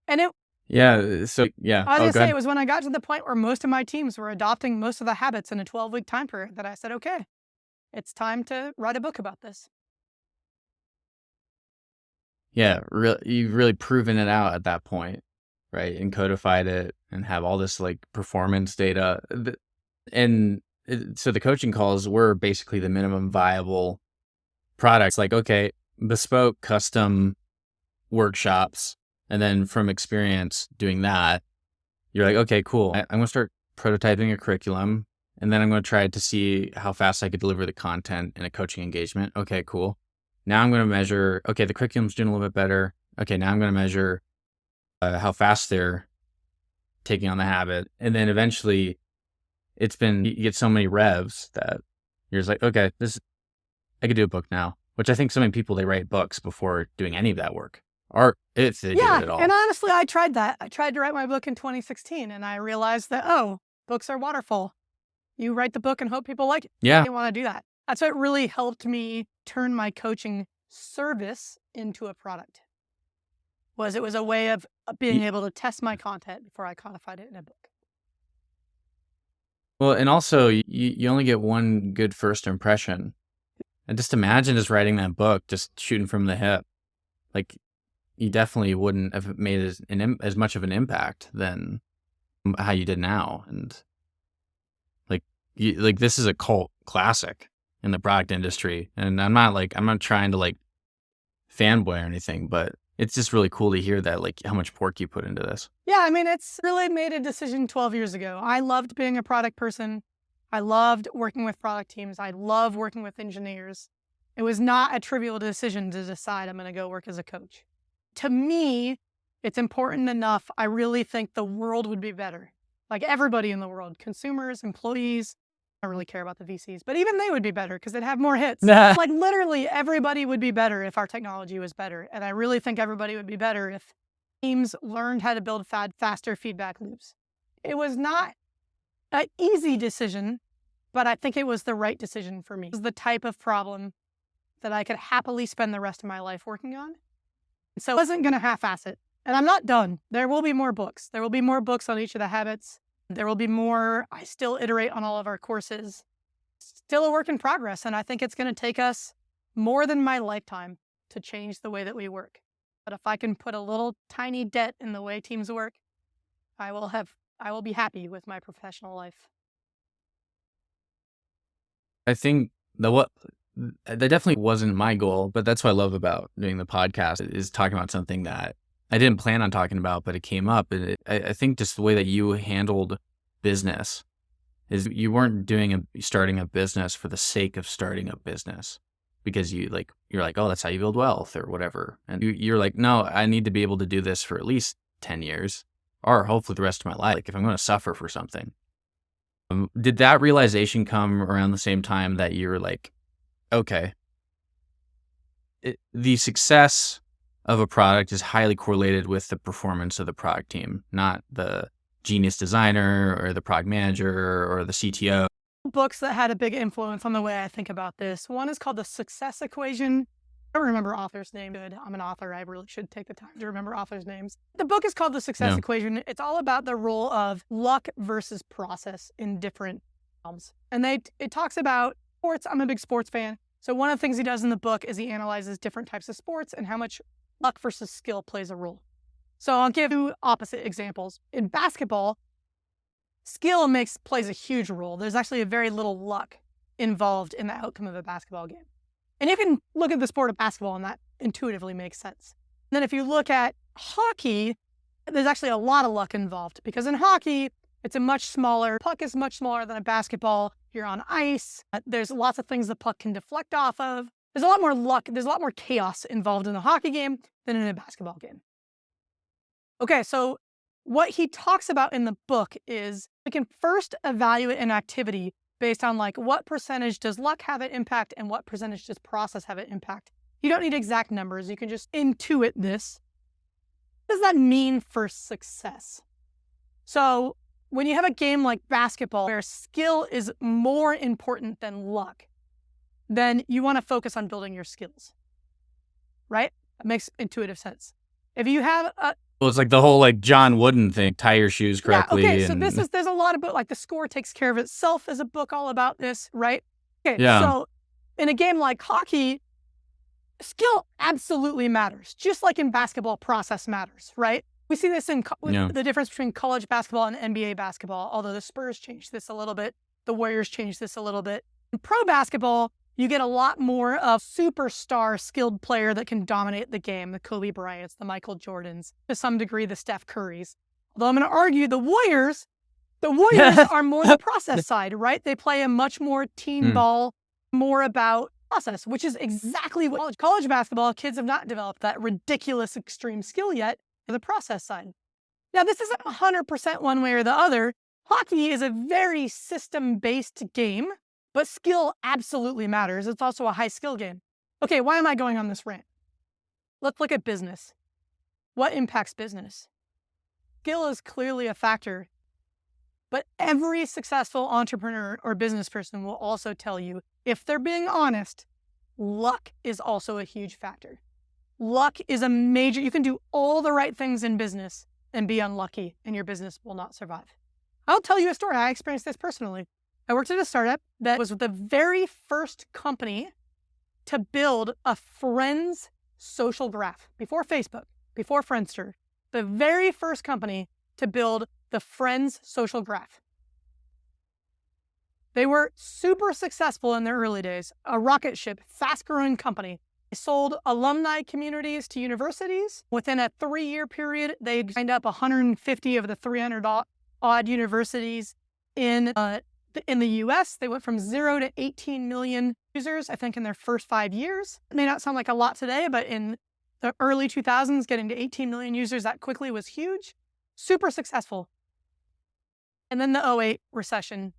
Speaker 1: And it,
Speaker 3: Yeah. So yeah.
Speaker 1: I was
Speaker 3: Oh,
Speaker 1: gonna
Speaker 3: go
Speaker 1: say,
Speaker 3: ahead.
Speaker 1: it was when I got to the point where most of my teams were adopting most of the habits in a 12-week time period that I said, okay, it's time to write a book about this.
Speaker 3: Yeah. You've really proven it out at that point, right? And codified it and have all this like performance data. So the coaching calls were basically the minimum viable products. Like, okay, bespoke, custom workshops. And then from experience doing that, you're like, okay, cool. I'm going to start prototyping a curriculum. And then I'm going to try to see how fast I could deliver the content in a coaching engagement. Okay, cool. Now I'm going to measure, okay, the curriculum's doing a little bit better. Okay, now I'm going to measure how fast they're taking on the habit. And then eventually you get so many revs that you're just like, okay, I could do a book now, which I think so many people, they write books before doing any of that work, or if they do
Speaker 1: Yeah,
Speaker 3: it at all.
Speaker 1: and honestly, I tried that. I tried to write my book in 2016, and I realized that, books are waterfall. You write the book and hope people like it.
Speaker 3: Yeah.
Speaker 1: I didn't want to do that. That's what really helped me turn my coaching service into a product. It was a way of being able to test my content before I codified it in a book.
Speaker 3: Well, and also you only get one good first impression. And just imagine just writing that book, just shooting from the hip. Like, you definitely wouldn't have made as much of an impact than how you did now. And like this is a cult classic in the product industry. And I'm not trying to like fanboy or anything, but it's just really cool to hear that, like, how much pork you put into this.
Speaker 1: Yeah, I mean, it's really made a decision 12 years ago. I loved being a product person. I loved working with product teams. I love working with engineers. It was not a trivial decision to decide I'm going to go work as a coach. To me, it's important enough. I really think the world would be better. Like everybody in the world, consumers, employees. I don't really care about the VCs, but even they would be better because they'd have more hits. Like literally everybody would be better if our technology was better. And I really think everybody would be better if teams learned how to build faster feedback loops. It was not an easy decision, but I think it was the right decision for me. It was the type of problem that I could happily spend the rest of my life working on. So I wasn't going to half-ass it. And I'm not done. There will be more books. There will be more books on each of the habits. There will be more. I still iterate on all of our courses. Still a work in progress. And I think it's going to take us more than my lifetime to change the way that we work. But if I can put a little tiny dent in the way teams work, I will be happy with my professional life.
Speaker 3: I think that definitely wasn't my goal, but that's what I love about doing the podcast is talking about something that I didn't plan on talking about, but it came up. And I think just the way that you handled business is you weren't starting a business for the sake of starting a business because you're like, oh, that's how you build wealth or whatever. And you're like, no, I need to be able to do this for at least 10 years or hopefully the rest of my life. Like if I'm going to suffer for something. Did that realization come around the same time that you were like, okay, the success of a product is highly correlated with the performance of the product team, not the genius designer or the product manager or the CTO?
Speaker 1: Books that had a big influence on the way I think about this. One is called The Success Equation. I don't remember author's name. Good. I'm an author. I really should take the time to remember authors' names. The book is called The Success Equation. It's all about the role of luck versus process in different realms. And it talks about sports. I'm a big sports fan. So one of the things he does in the book is he analyzes different types of sports and how much luck versus skill plays a role. So I'll give you opposite examples. In basketball, skill plays a huge role. There's actually a very little luck involved in the outcome of a basketball game. And you can look at the sport of basketball and that intuitively makes sense. And then if you look at hockey, there's actually a lot of luck involved because in hockey, it's a much smaller, puck is much smaller than a basketball. You're on ice. There's lots of things the puck can deflect off of. There's a lot more luck. There's a lot more chaos involved in a hockey game than in a basketball game. Okay, so what he talks about in the book is we can first evaluate an activity based on like what percentage does luck have an impact and what percentage does process have an impact. You don't need exact numbers. You can just intuit this. What does that mean for success? So when you have a game like basketball where skill is more important than luck, then you want to focus on building your skills, right? That makes intuitive sense. If you have a,
Speaker 3: Well, it's like the whole like John Wooden thing, tie your shoes correctly.
Speaker 1: okay, so there's a lot of book, like The Score Takes Care of Itself is a book all about this, right? Okay,
Speaker 3: Yeah.
Speaker 1: so in a game like hockey, skill absolutely matters, just like in basketball, process matters, right? We see this in the difference between college basketball and NBA basketball, although the Spurs changed this a little bit, the Warriors changed this a little bit. In pro basketball, you get a lot more of superstar skilled player that can dominate the game, the Kobe Bryants, the Michael Jordans, to some degree the Steph Currys. Although I'm going to argue the Warriors are more the process side, right? They play a much more team ball, more about process, which is exactly what college basketball, kids have not developed that ridiculous extreme skill yet for the process side. Now, this isn't 100% one way or the other. Hockey is a very system-based game, but skill absolutely matters. It's also a high skill game. Okay, why am I going on this rant? Let's look at business. What impacts business? Skill is clearly a factor, but every successful entrepreneur or business person will also tell you, if they're being honest, luck is also a huge factor. Luck is a major, you can do all the right things in business and be unlucky and your business will not survive. I'll tell you a story. I experienced this personally. I worked at a startup that was the very first company to build a friends social graph before Facebook, before Friendster, the very first company to build the friends social graph. They were super successful in their early days, a rocket ship, fast-growing company. They sold alumni communities to universities. Within a 3-year period, they signed up 150 of the 300-odd universities in the US. They went from 0 to 18 million users, I think, in their first 5 years. It may not sound like a lot today, but in the early 2000s, getting to 18 million users that quickly was huge. Super successful. And then the 2008 recession.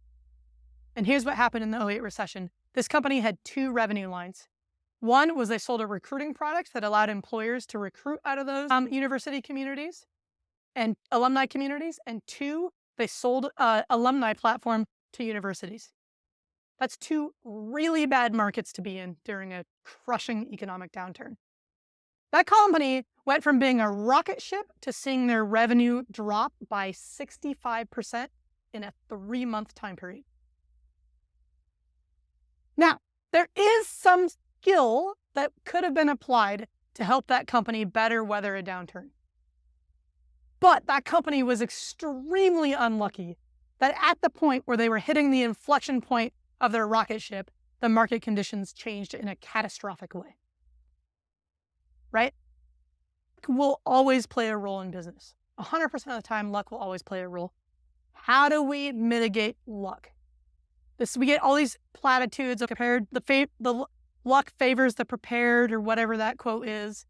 Speaker 1: And here's what happened in the 2008 recession. This company had 2 revenue lines. One was they sold a recruiting product that allowed employers to recruit out of those university communities and alumni communities. And 2, they sold an alumni platform to universities. That's 2 really bad markets to be in during a crushing economic downturn. That company went from being a rocket ship to seeing their revenue drop by 65% in a 3-month time period. Now, there is some skill that could have been applied to help that company better weather a downturn. But that company was extremely unlucky that at the point where they were hitting the inflection point of their rocket ship, the market conditions changed in a catastrophic way. Right? Luck will always play a role in business. 100% of the time, luck will always play a role. How do we mitigate luck? We get all these platitudes of compared, the luck favors the prepared, or whatever that quote is.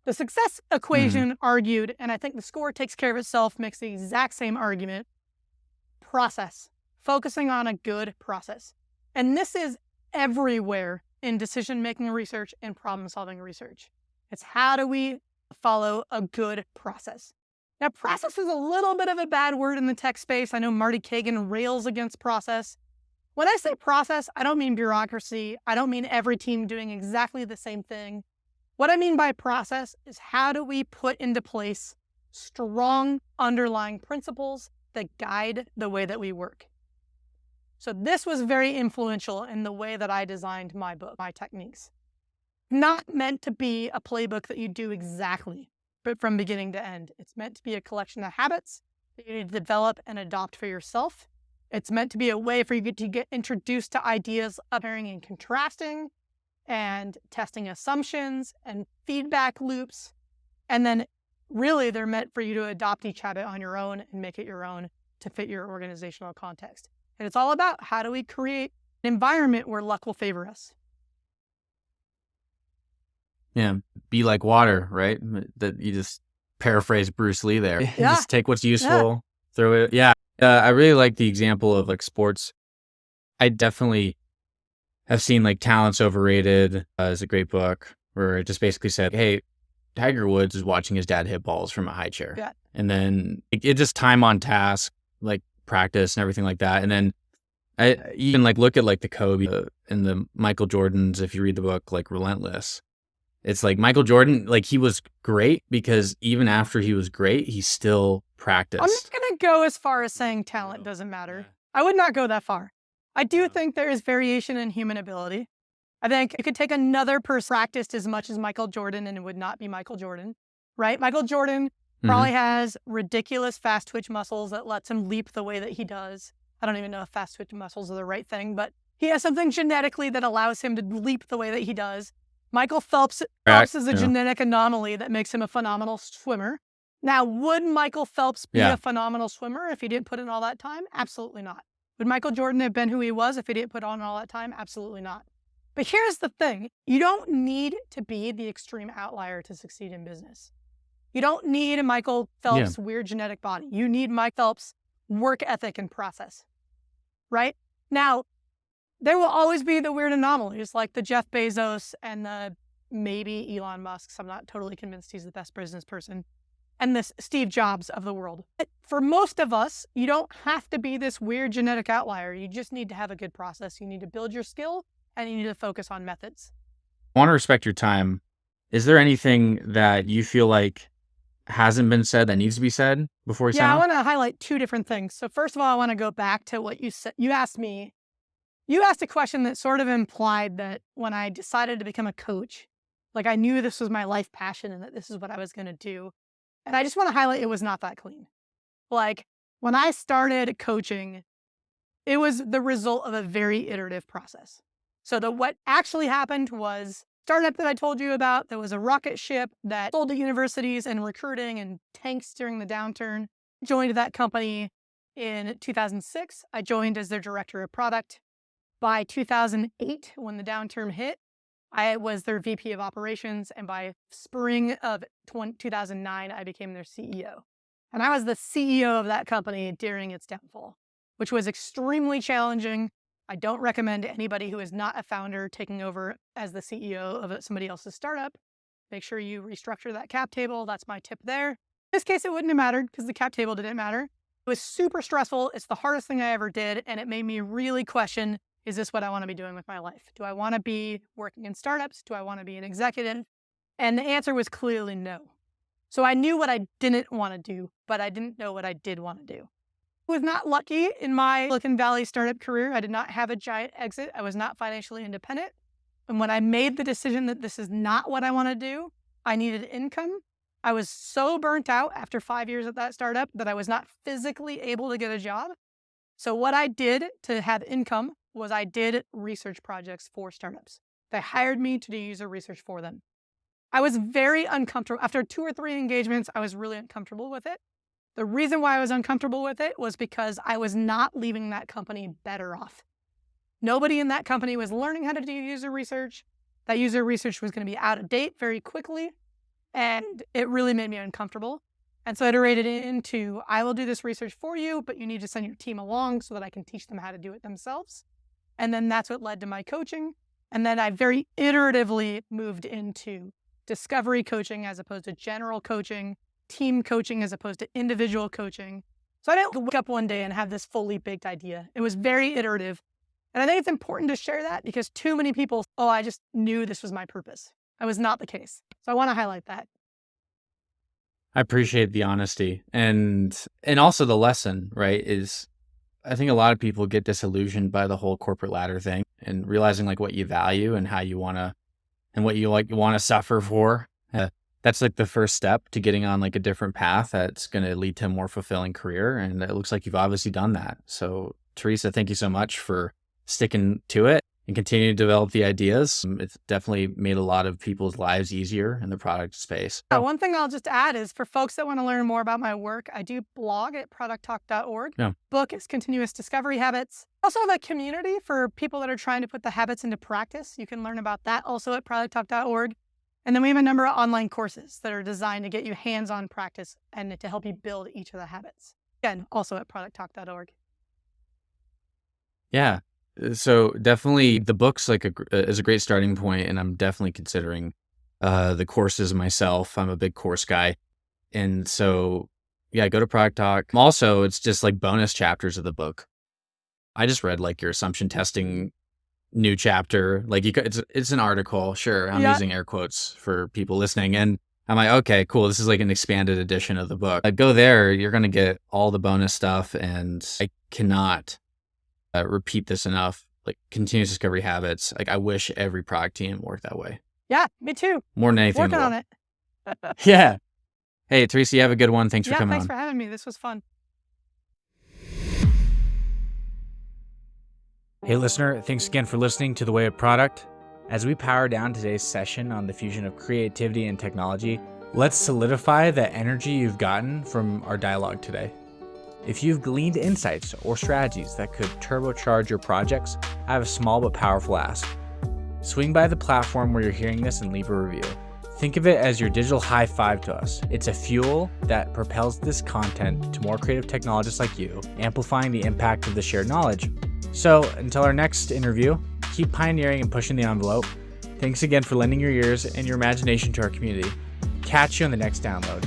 Speaker 1: The success equation argued, and I think The Score Takes Care of Itself makes the exact same argument. Process. Focusing on a good process. And this is everywhere in decision-making research and problem-solving research. It's how do we follow a good process? Now, process is a little bit of a bad word in the tech space. I know Marty Kagan rails against process. When I say process, I don't mean bureaucracy. I don't mean every team doing exactly the same thing. What I mean by process is how do we put into place strong underlying principles that guide the way that we work. So this was very influential in the way that I designed my book, my techniques. Not meant to be a playbook that you do exactly, but from beginning to end. It's meant to be a collection of habits that you need to develop and adopt for yourself. It's meant to be a way for you to get introduced to ideas of comparing and contrasting and testing assumptions and feedback loops. And then really they're meant for you to adopt each habit on your own and make it your own to fit your organizational context. And it's all about how do we create an environment where luck will favor us.
Speaker 3: Yeah, be like water, right? That you just paraphrase Bruce Lee there.
Speaker 1: Yeah.
Speaker 3: Just take what's useful, throw it. Yeah. I really like the example of like sports. I definitely have seen like Talent's Overrated is a great book. where it just basically said, hey, Tiger Woods is watching his dad hit balls from a high chair.
Speaker 1: Yeah.
Speaker 3: And then it just time on task, like practice and everything like that. And then you can like look at like the Kobe and the Michael Jordans, if you read the book, like Relentless. It's like Michael Jordan, like he was great because even after he was great, he still practiced.
Speaker 1: I'm not going to go as far as saying talent doesn't matter. I would not go that far. I do think there is variation in human ability. I think you could take another person practiced as much as Michael Jordan and it would not be Michael Jordan, right? Michael Jordan probably has ridiculous fast twitch muscles that lets him leap the way that he does. I don't even know if fast twitch muscles are the right thing, but he has something genetically that allows him to leap the way that he does. Michael Phelps is a genetic anomaly that makes him a phenomenal swimmer. Now, would Michael Phelps be a phenomenal swimmer if he didn't put in all that time? Absolutely not. Would Michael Jordan have been who he was if he didn't put on all that time? Absolutely not. But here's the thing. You don't need to be the extreme outlier to succeed in business. You don't need a Michael Phelps weird genetic body. You need Mike Phelps' work ethic and process, right? Now, there will always be the weird anomalies like the Jeff Bezos and the maybe Elon Musk. I'm not totally convinced he's the best business person. And this Steve Jobs of the world. But for most of us, you don't have to be this weird genetic outlier. You just need to have a good process. You need to build your skill and you need to focus on methods.
Speaker 3: I want to respect your time. Is there anything that you feel like hasn't been said that needs to be said before we sign off?
Speaker 1: I want to highlight two different things. So first of all, I want to go back to what you said. You asked a question that sort of implied that when I decided to become a coach, like I knew this was my life passion and that this is what I was going to do. And I just want to highlight it was not that clean. Like when I started coaching, it was the result of a very iterative process. So what actually happened was startup that I told you about, there was a rocket ship that sold to universities and recruiting and tanks during the downturn. Joined that company in 2006. I joined as their director of product. By 2008, when the downturn hit, I was their VP of operations. And by spring of 2009, I became their CEO. And I was the CEO of that company during its downfall, which was extremely challenging. I don't recommend anybody who is not a founder taking over as the CEO of somebody else's startup. Make sure you restructure that cap table. That's my tip there. In this case, it wouldn't have mattered because the cap table didn't matter. It was super stressful. It's the hardest thing I ever did. And it made me really question, is this what I want to be doing with my life? Do I want to be working in startups? Do I want to be an executive? And the answer was clearly no. So I knew what I didn't want to do, but I didn't know what I did want to do. I was not lucky in my Silicon Valley startup career. I did not have a giant exit. I was not financially independent. And when I made the decision that this is not what I want to do, I needed income. I was so burnt out after 5 years at that startup that I was not physically able to get a job. So what I did to have income was I did research projects for startups. They hired me to do user research for them. I was very uncomfortable. After 2 or 3 engagements, I was really uncomfortable with it. The reason why I was uncomfortable with it was because I was not leaving that company better off. Nobody in that company was learning how to do user research. That user research was going to be out of date very quickly, and it really made me uncomfortable. And so I iterated it into, I will do this research for you, but you need to send your team along so that I can teach them how to do it themselves. And then that's what led to my coaching. And then I very iteratively moved into discovery coaching as opposed to general coaching, team coaching as opposed to individual coaching. So I didn't wake up one day and have this fully baked idea. It was very iterative. And I think it's important to share that because too many people, I just knew this was my purpose. That was not the case. So I want to highlight that.
Speaker 3: I appreciate the honesty and also the lesson, right? Is I think a lot of people get disillusioned by the whole corporate ladder thing and realizing like what you value and how you want to and what you like want to suffer for. That's like the first step to getting on like a different path that's going to lead to a more fulfilling career. And it looks like you've obviously done that. So Teresa, thank you so much for sticking to it and continuing to develop the ideas. It's definitely made a lot of people's lives easier in the product space.
Speaker 1: One thing I'll just add is for folks that want to learn more about my work, I do blog at producttalk.org.
Speaker 3: Yeah.
Speaker 1: Book is Continuous Discovery Habits. Also have a community for people that are trying to put the habits into practice. You can learn about that also at producttalk.org. And then we have a number of online courses that are designed to get you hands-on practice and to help you build each of the habits. Again, also at producttalk.org.
Speaker 3: Yeah. So definitely the book's like is a great starting point, and I'm definitely considering the courses myself. I'm a big course guy. And so, yeah, I go to Product Talk. Also, it's just like bonus chapters of the book. I just read like your assumption testing new chapter. Like it's an article. Sure. I'm using air quotes for people listening. And I'm like, okay, cool. This is like an expanded edition of the book. I go there, you're going to get all the bonus stuff. And I cannot repeat this enough. Like continuous discovery habits. Like I wish every product team worked that way.
Speaker 1: Yeah, me too.
Speaker 3: More than anything.
Speaker 1: Working on it.
Speaker 3: Yeah. Hey, Teresa, you have a good one. Thanks for coming
Speaker 1: thanks
Speaker 3: on.
Speaker 1: for having me. This was fun.
Speaker 2: Hey, listener, thanks again for listening to The Way of Product. As we power down today's session on the fusion of creativity and technology, let's solidify the energy you've gotten from our dialogue today. If you've gleaned insights or strategies that could turbocharge your projects, I have a small but powerful ask. Swing by the platform where you're hearing this and leave a review. Think of it as your digital high five to us. It's a fuel that propels this content to more creative technologists like you, amplifying the impact of the shared knowledge. So until our next interview, keep pioneering and pushing the envelope. Thanks again for lending your ears and your imagination to our community. Catch you on the next download.